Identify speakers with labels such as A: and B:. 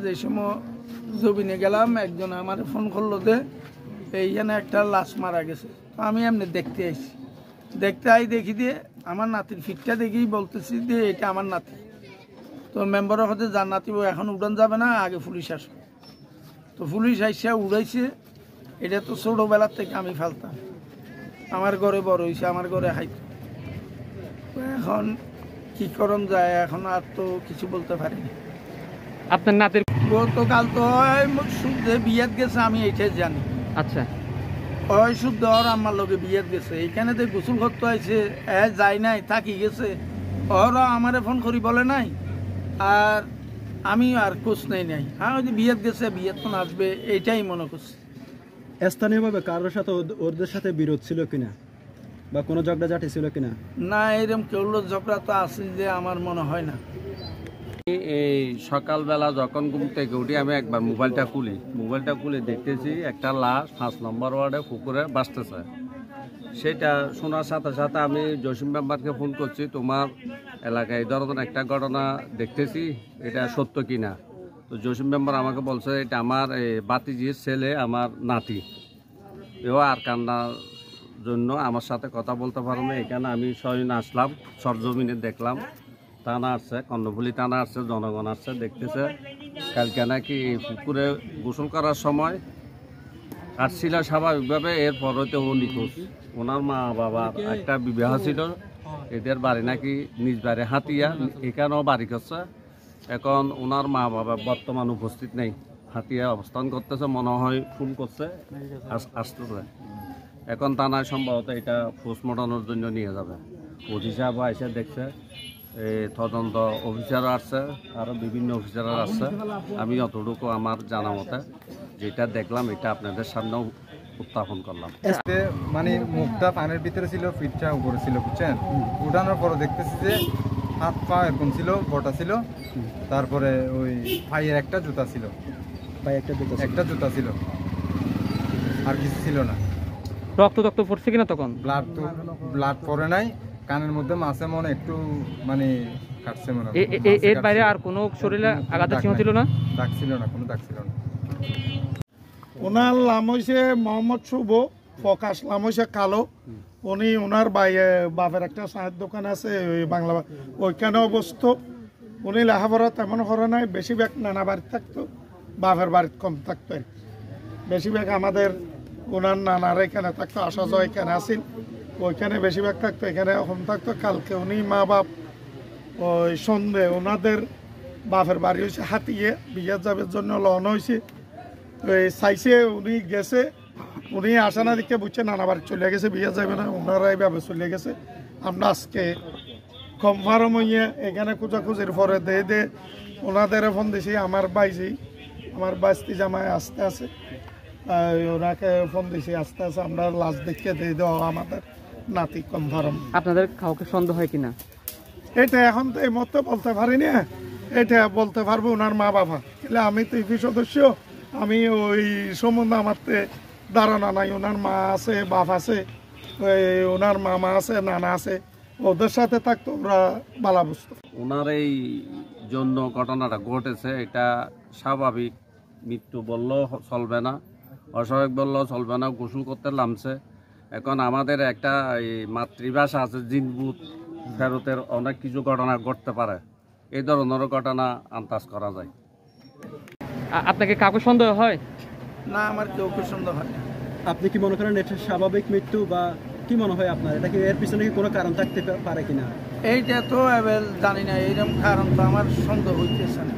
A: যে সময় জমিনে গেলাম, একজন আমার ফোন করলো যে এইখানে একটা লাশ মারা গেছে। তো আমি এমনি দেখতে আইছি, দেখি দিয়ে আমার নাতির ফিটটা দেখেই বলতেছি যে এটা আমার নাতি। তো মেম্বারের হতে যার নাতি এখন উড়ান যাবে না, আগে পুলিশ আসবে। তো পুলিশ আইসা উড়াইছে। এটা তো ছোটোবেলার থেকে আমি ফেলতাম, আমার ঘরে বড় হয়েছে, আমার ঘরে হাইতো। এখন কি করণ যায়, এখন আর তো কিছু বলতে পারিনি।
B: আপনার নাতির
A: গতকাল তো শুদ্ধে বিয়েত গেছে, আমি এইটাই জানি।
B: আচ্ছা,
A: ওই শুদ্ধ ওর আমার লোকে বিয়েত গেছে, এইখানে তো গোসল করতে হয়েছে, যাই নাই, থাকি গেছে। ওরা আমারে ফোন করি বলে নাই, আর আমি আর কোচ নেই নাই। হ্যাঁ, ওই যে বিয়েত গেছে, বিয়েত তো আসবে, এইটাই মনে করছি।
C: স্থানীয়ভাবে কারোর সাথে ওদের সাথে বিরোধ ছিল কিনা বা কোনো ঝগড়াঝাটি ছিল কিনা?
A: না, এরকম কেউ ঝগড়া তো আছে যে আমার মনে হয় না।
D: এই সকালবেলা যখন ঘুম থেকে উঠি আমি একবার মোবাইলটা খুলি দেখতেছি একটা লাশ 5 নম্বর ওয়ার্ডে পুকুরে বাঁচতেছে। সেটা শোনার সাথে সাথে আমি জসিম মেম্বারকে ফোন করছি, তোমার এলাকায় এই ধরনের একটা ঘটনা দেখতেছি, এটা সত্য কিনা। তো জসিম মেম্বার আমাকে বলছে এটা আমার বাতিজির ছেলে, আমার নাতি। এও আর কান্নার জন্য আমার সাথে কথা বলতে পারো না। এখানে আমি স্বয়ং আসলাম, সরজমিনে দেখলাম, থানা আসছে, কর্ণফুলী থানা আসছে, জনগণ আসছে, দেখতেছে। কালকে নাকি এই পুকুরে গোসল করার সময় আসছিল স্বাভাবিকভাবে, এরপর হইতে ও নিখোঁজ। ওনার মা বাবার একটা বিবাহ ছিল, এদের বাড়ি নাকি নিজ বাড়ি হাতিয়া, এখানেও বাড়ি করছে। এখন ওনার মা বাবা বর্তমান উপস্থিত নেই, হাতিয়া অবস্থান করতেছে, মনে হয় ফোন করছে, আসতেছে। এখন থানায় সম্ভবত এটা পোস্টমর্টমের জন্য নিয়ে যাবে। ওসি সাহেব এসে দেখছে, তদন্ত অফিসারও আসছে, আরও বিভিন্ন অফিসাররা আসছে। আমি অতটুকু আমার জানা মতে যেটা দেখলাম এটা আপনাদের সামনেও উত্থাপন করলাম।
E: মানে মুখটা পানির ভিতরে ছিল, পিঠটা উপরে ছিল, বুঝছেন? উঠানোর পরে দেখতেছি যে হাত পা এরকম ছিল, গোটা ছিল। তারপরে ওই পায়ের একটা জুতা ছিল, একটা জুতা ছিল, আর কিছু ছিল না।
B: রক্ত পড়ছে কিনা তখন?
E: ব্লাড পড়ে নাই, কানের মধ্যে মাছে মনে একটু মানে কাটছে মনে হয়।
B: এর বাইরে আর কোনো শরীরে আঘাতের চিহ্ন ছিল না?
E: দাগ ছিল না, কোনো দাগ ছিল না।
A: ওনার নাম হয়েছে মোহাম্মদ শুভ, প্রকাশ নাম হয়েছে কালো। উনি ওনার বাপের একটা চায়ের দোকান আছে ওই বাংলা, ওইখানে অবস্থ। উনি লেখাপড়া তেমন করে নাই, বেশিরভাগ নানা বাড়িতে থাকতো, বাপের বাড়িতে কম থাকতো। বেশিরভাগ আমাদের ওনার নানার এখানে থাকতো, আসা যাওয়া এখানে আসেন, ওইখানে বেশিরভাগ থাকতো, এখানে কম থাকতো। কালকে উনি মা বাপ ওই সন্ধে ওনাদের বাপের বাড়ি হয়েছে হাতিয়ে, বিয়ে যাবের জন্য লওয়ানো হয়েছে। চাইছে, উনি গেছে, উনি আসা না দেখে বুঝছে নানা বাড়ি চলে গেছে, বিয়ে যাবে না, ওনারা এইভাবে চলে গেছে। আমরা আজকে কনফার্ম হইয়ে এখানে খোঁজাখুঁজির পরে দে ওনাদের ফোন দিছি। আমার বাইসতি জামাই আসতে আছে, ওনাকে ফোন দিছি, আসতে আছে। আমরা লাস্ট দেখে দিয়ে দেওয়া আমাদের নাতি কনফার্ম।
B: আপনাদের কাউকে সন্দেহ হয় কিনা?
A: এটা এখন তো এই মতো বলতে পারি না, এটা বলতে পারবো ওনার মা বাবা। এলে আমি তো ইপি সদস্য, আমি ওই সম্বন্ধে আমার ধারণা নাই। ওনার মা আছে, বাপ আছে, ওনার মামা আছে, নানা আছে, ওদের সাথে থাকতো, ওরা বালা বুঝতো।
D: ওনার এই জন্য ঘটনাটা ঘটেছে, এটা স্বাভাবিক মৃত্যু বললেও চলবে না, অস্বাভাবিক বললেও চলবে না। গোসল করতে নামছে। এখন আমাদের একটা এই মাতৃভাষা আছে, জিনভূত ফেরতের অনেক কিছু ঘটনা ঘটতে পারে, এই ধরনের ঘটনা আন্দাজ করা যায়।
B: আপনাকে কাউকে সন্দেহ হয়
A: না? আমার কেউ সন্দেহ হয় না।
C: আপনি কি মনে করেন এটা স্বাভাবিক মৃত্যু, বা কি মনে হয় আপনার? এটা কি এর পিছনে কি কোনো কারণ থাকতে পারে কিনা?
A: এইটা তো জানি না, এইরকম কারণ তো আমার সন্দেহ হইতেছে না।